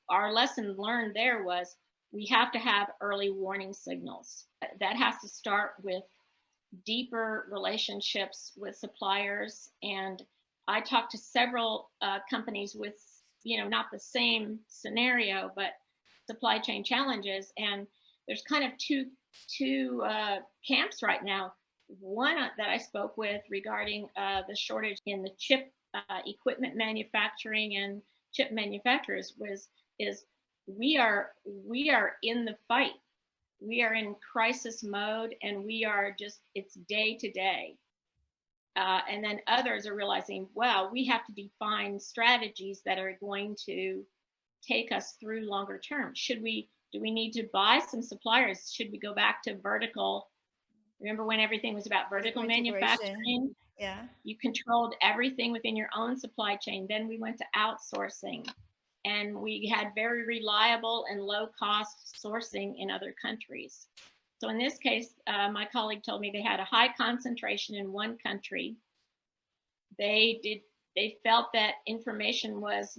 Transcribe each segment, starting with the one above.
our lesson learned there was we have to have early warning signals. That has to start with deeper relationships with suppliers. And I talked to several companies with, not the same scenario, but supply chain challenges. And there's kind of two camps right now. One that I spoke with regarding the shortage in the chip equipment manufacturing and chip manufacturers is we are in the fight. We are in crisis mode, and we are it's day to day. And then others are realizing, wow, we have to define strategies that are going to take us through longer term. Do we need to buy some suppliers? Should we go back to vertical? Remember when everything was about vertical manufacturing? Yeah. You controlled everything within your own supply chain. Then we went to outsourcing, and we had very reliable and low cost sourcing in other countries. So in this case, my colleague told me they had a high concentration in one country. They felt that information was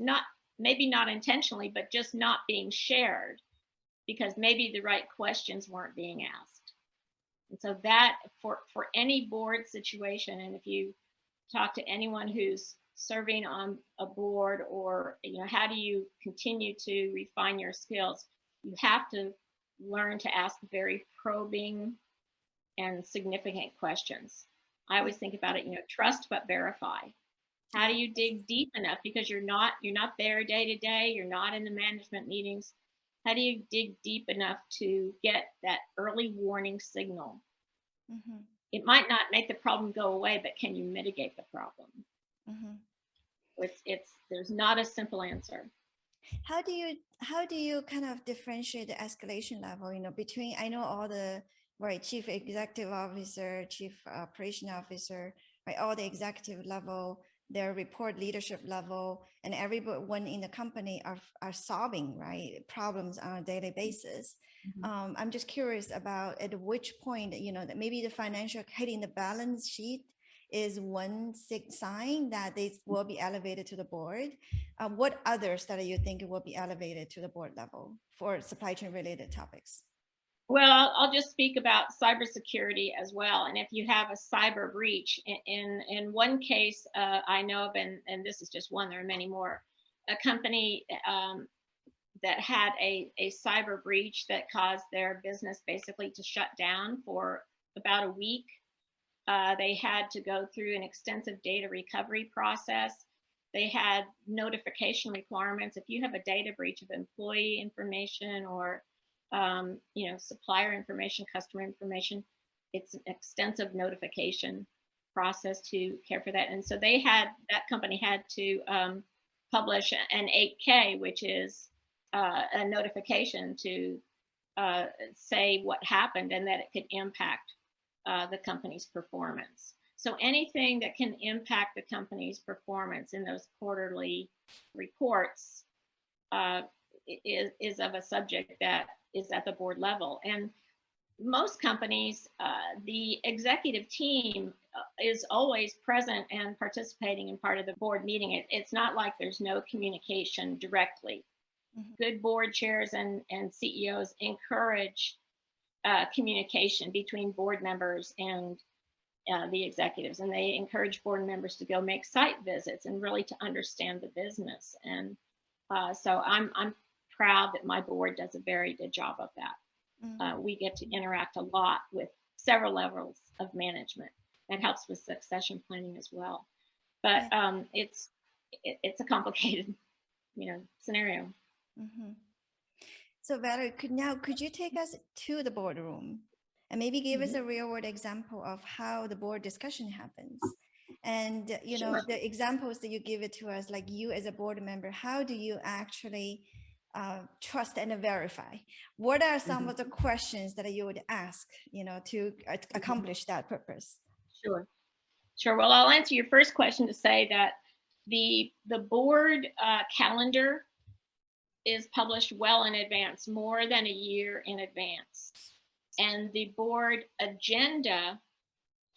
maybe not intentionally, but just not being shared because maybe the right questions weren't being asked. And so that for any board situation, and if you talk to anyone who's serving on a board, or how do you continue to refine your skills, you have to learn to ask very probing and significant questions. I always think about it, trust but verify. How do you dig deep enough? Because you're not there day to day, you're not in the management meetings. How do you dig deep enough to get that early warning signal? Mm-hmm. It might not make the problem go away, but can you mitigate the problem? Mm-hmm. There's not a simple answer. How do you kind of differentiate the escalation level, between, I know all the, right, chief executive officer, chief operation officer, right, all the executive level, their report leadership level, and everyone in the company are solving, right, problems on a daily basis. Mm-hmm. I'm just curious about at which point, that maybe the financial hitting the balance sheet is one sign that they will be elevated to the board. What others that you think will be elevated to the board level for supply chain related topics? Well, I'll just speak about cybersecurity as well. And if you have a cyber breach, in one case I know of, and this is just one, there are many more, a company that had a cyber breach that caused their business basically to shut down for about a week. They had to go through an extensive data recovery process. They had notification requirements. If you have a data breach of employee information or supplier information, customer information, it's an extensive notification process to care for that. And so that company had to publish an 8K, which is a notification to say what happened and that it could impact the company's performance. So anything that can impact the company's performance in those quarterly reports is of a subject that is at the board level. And most companies, the executive team is always present and participating in part of the board meeting. It's not like there's no communication directly. Mm-hmm. Good board chairs and CEOs encourage communication between board members and the executives, and they encourage board members to go make site visits and really to understand the business. And so I'm proud that my board does a very good job of that. Mm-hmm. We get to interact a lot with several levels of management. That helps with succession planning as well. But it's a complicated, scenario. Mm-hmm. So Valerie, could you take us to the boardroom and maybe give us a real world example of how the board discussion happens? And, Sure. The examples that you give it to us, like you as a board member, how do you actually trust and verify? What are some of the questions that you would ask, to accomplish that purpose? Sure. Well, I'll answer your first question to say that the board calendar is published well in advance, more than a year in advance. And the board agenda,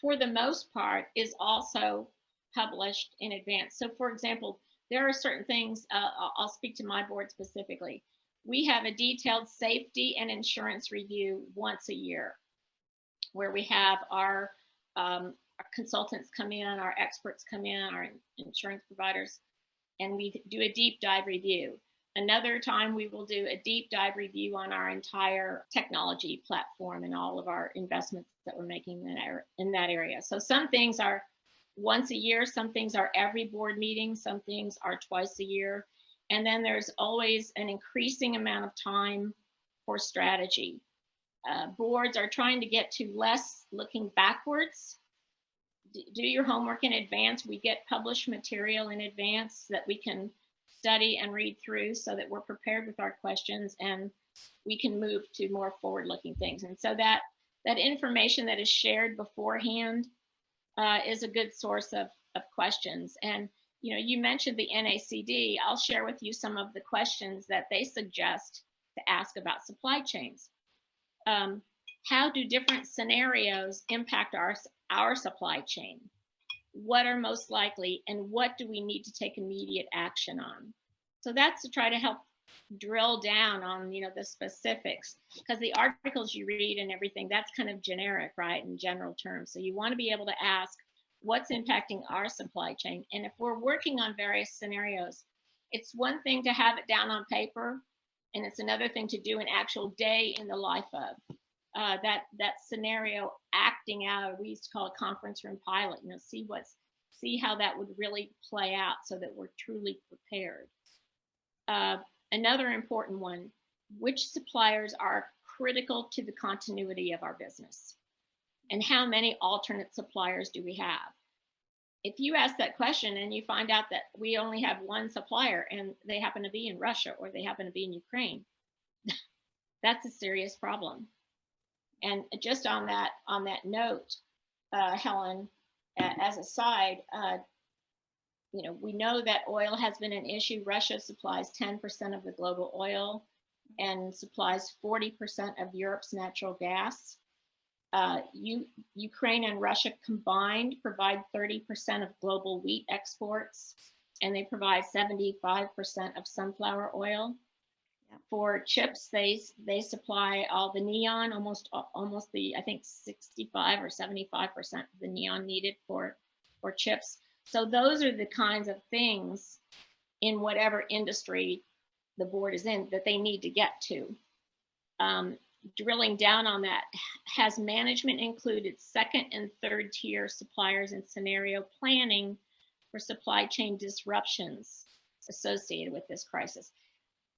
for the most part, is also published in advance. So for example, there are certain things, I'll speak to my board specifically. We have a detailed safety and insurance review once a year, where we have our consultants come in, our experts come in, our insurance providers, and we do a deep dive review. Another time we will do a deep dive review on our entire technology platform and all of our investments that we're making in that area. So some things are once a year, some things are every board meeting, some things are twice a year. And then there's always an increasing amount of time for strategy. Boards are trying to get to less looking backwards. Do your homework in advance. We get published material in advance that we can study and read through so that we're prepared with our questions and we can move to more forward-looking things. And so that information that is shared beforehand is a good source of questions. And you mentioned the NACD. I'll share with you some of the questions that they suggest to ask about supply chains. How do different scenarios impact our supply chain? What are most likely, and what do we need to take immediate action on? So that's to try to help drill down on the specifics, because the articles you read and everything, that's kind of generic, right, in general terms. So you want to be able to ask what's impacting our supply chain. And if we're working on various scenarios, it's one thing to have it down on paper, and it's another thing to do an actual day in the life of that scenario acting out. We used to call it conference room pilot. See how that would really play out so that we're truly prepared. Another important one: which suppliers are critical to the continuity of our business, and how many alternate suppliers do we have? If you ask that question and you find out that we only have one supplier and they happen to be in Russia or they happen to be in Ukraine, that's a serious problem. And just on that note, Helen, as a side, we know that oil has been an issue. Russia supplies 10% of the global oil and supplies 40% of Europe's natural gas. Ukraine and Russia combined provide 30% of global wheat exports, and they provide 75% of sunflower oil. Yeah. For chips, they supply all the neon, almost the, I think, 65 or 75% of the neon needed for chips. So those are the kinds of things in whatever industry the board is in that they need to get to. Drilling down on that, has management included second and third tier suppliers in scenario planning for supply chain disruptions associated with this crisis?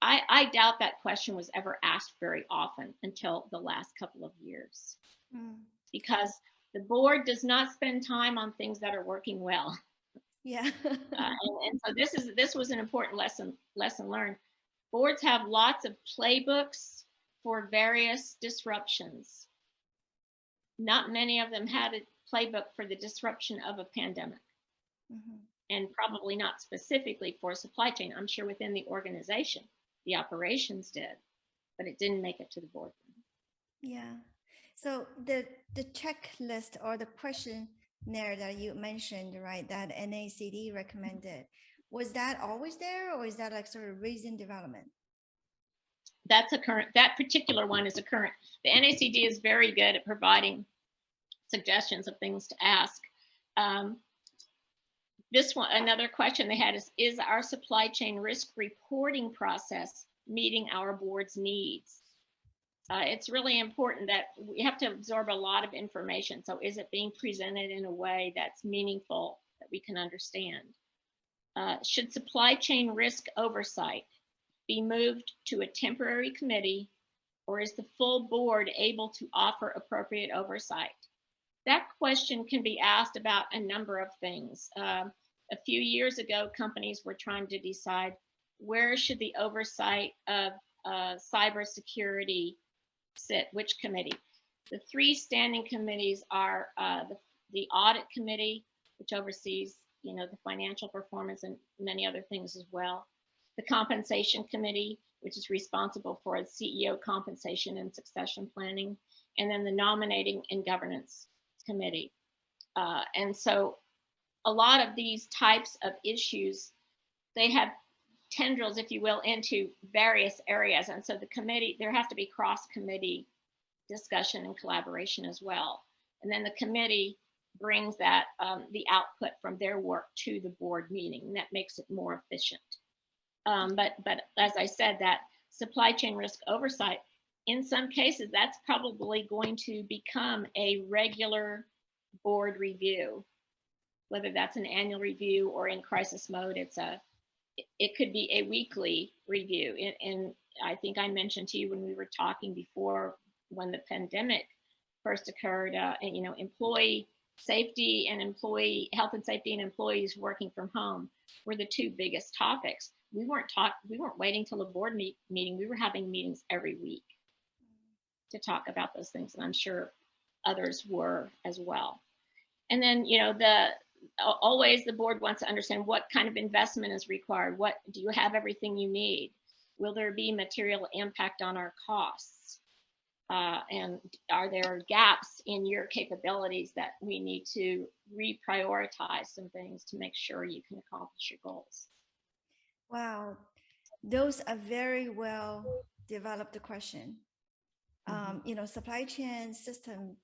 I doubt that question was ever asked very often until the last couple of years, because the board does not spend time on things that are working well. Yeah. And so this was an important lesson learned. Boards have lots of playbooks for various disruptions. Not many of them had a playbook for the disruption of a pandemic, and probably not specifically for supply chain. I'm sure within the organization, the operations did, but it didn't make it to the boardroom. Yeah. So the checklist or the questionnaire that you mentioned, right, that NACD recommended, was that always there, or is that like sort of recent development? That particular one is a current. The NACD is very good at providing suggestions of things to ask. This one, another question they had is our supply chain risk reporting process meeting our board's needs? It's really important that we have to absorb a lot of information. So is it being presented in a way that's meaningful, that we can understand? Should supply chain risk oversight be moved to a temporary committee, or is the full board able to offer appropriate oversight? That question can be asked about a number of things. A few years ago, companies were trying to decide where should the oversight of cybersecurity sit, which committee. The three standing committees are the audit committee, which oversees the financial performance and many other things as well. The compensation committee, which is responsible for CEO compensation and succession planning, and then the nominating and governance committee. And so a lot of these types of issues, they have tendrils, if you will, into various areas. And so the committee, there has to be cross-committee discussion and collaboration as well. And then the committee brings that, the output from their work to the board meeting, and that makes it more efficient. But as I said, that supply chain risk oversight, in some cases, that's probably going to become a regular board review, whether that's an annual review or in crisis mode, it could be a weekly review. And I think I mentioned to you when we were talking before, when the pandemic first occurred, and, you know, employee safety and employee health and safety and employees working from home were the two biggest topics. We weren't waiting till a board meeting. We were having meetings every week to talk about those things, and I'm sure others were as well. And then, you know, always the board wants to understand what kind of investment is required. What do you have everything you need? Will there be material impact on our costs? And are there gaps in your capabilities that we need to reprioritize some things to make sure you can accomplish your goals? Wow, those are very well developed question. You know, supply chain system,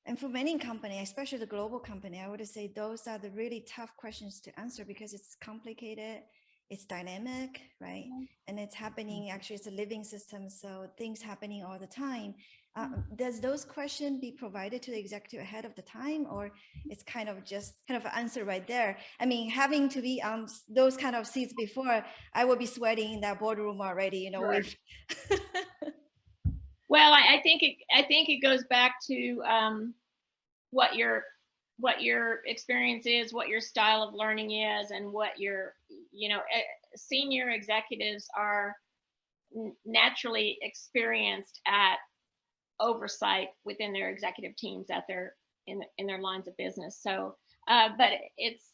and for many companies, especially the global company, I would say those are the really tough questions to answer because it's complicated, it's dynamic, right? And it's happening, actually it's a living system, so things happening all the time. Does those questions be provided to the executive ahead of the time, or it's kind of just kind of an answer right there? I mean, having to be on those kind of seats before, I would be sweating in that boardroom already, you know. Sure. Well, I think it goes back to what your experience is, what your style of learning is, and what your, you know, senior executives are naturally experienced at oversight within their executive teams at their in their lines of business. So, but it's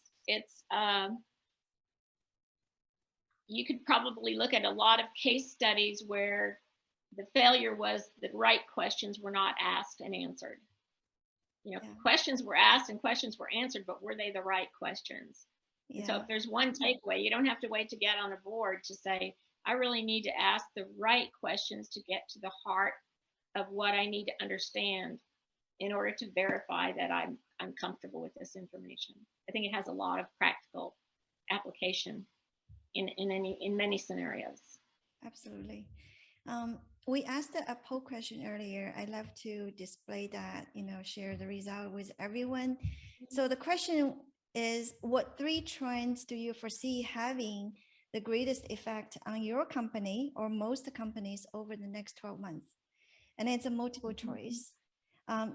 you could probably look at a lot of case studies where the failure was the right questions were not asked and answered. You know, questions were asked and questions were answered, but were they the right questions? And so if there's one takeaway, you don't have to wait to get on a board to say, I really need to ask the right questions to get to the heart of what I need to understand in order to verify that I'm comfortable with this information. I think it has a lot of practical application in many scenarios. Absolutely. We asked a poll question earlier. I love to display that, you know, share the result with everyone. So the question is, what 3 trends do you foresee having the greatest effect on your company or most companies over the next 12 months? And it's a multiple choice.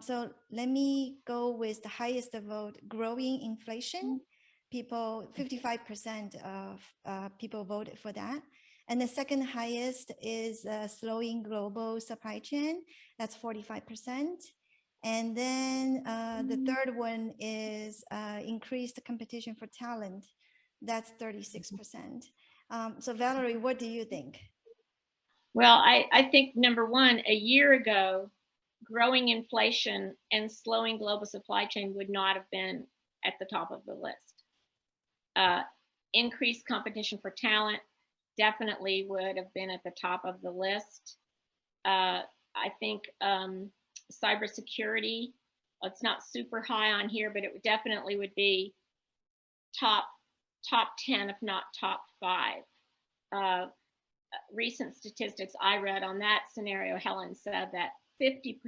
So let me go with the highest vote, growing inflation. People, 55% of people voted for that. And the second highest is slowing global supply chain. That's 45%. And then the third one is increased competition for talent. That's 36%. So Valerie, what do you think? Well, I think number one, a year ago, growing inflation and slowing global supply chain would not have been at the top of the list. Increased competition for talent definitely would have been at the top of the list. I think cybersecurity, it's not super high on here, but it definitely would be top 10, if not top 5. Recent statistics I read on that scenario, Helen said that 50%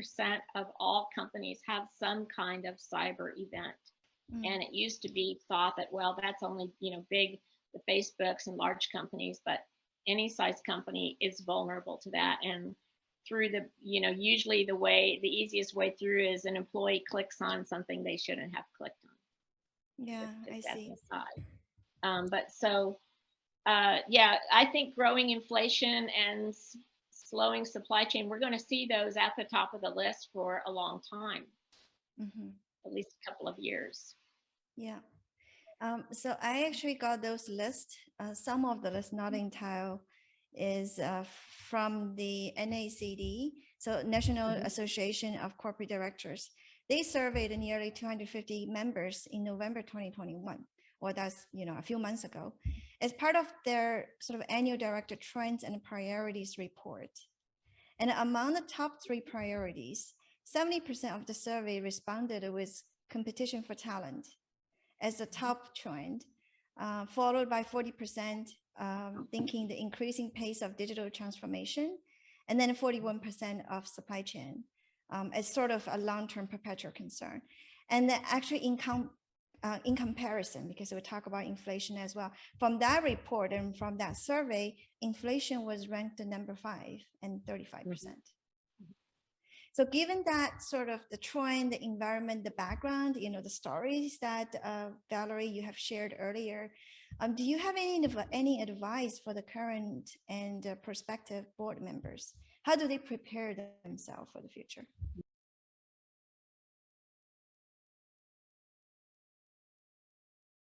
of all companies have some kind of cyber event. And it used to be thought that, well, that's only, you know, big, the Facebooks and large companies, but any size company is vulnerable to that. And through the, you know, usually the easiest way through is an employee clicks on something they shouldn't have clicked on. Yeah, I see. But so, yeah, I think growing inflation and slowing supply chain, we're going to see those at the top of the list for a long time, at least a couple of years. Yeah. So I actually got those lists. Some of the lists, not entire, is from the NACD, so National Association of Corporate Directors. They surveyed nearly 250 members in November 2021, or that's, a few months ago, as part of their sort of annual director trends and priorities report. And among the top 3 priorities, 70% of the survey responded with competition for talent as the top trend, followed by 40% thinking the increasing pace of digital transformation, and then 41% of supply chain as sort of a long-term perpetual concern. And then actually in comparison, because we talk about inflation as well, from that report and from that survey, inflation was ranked number 5 and 35%. So given that sort of the trend, the environment, the background, the stories that Valerie, you have shared earlier, do you have any advice for the current and prospective board members? How do they prepare themselves for the future?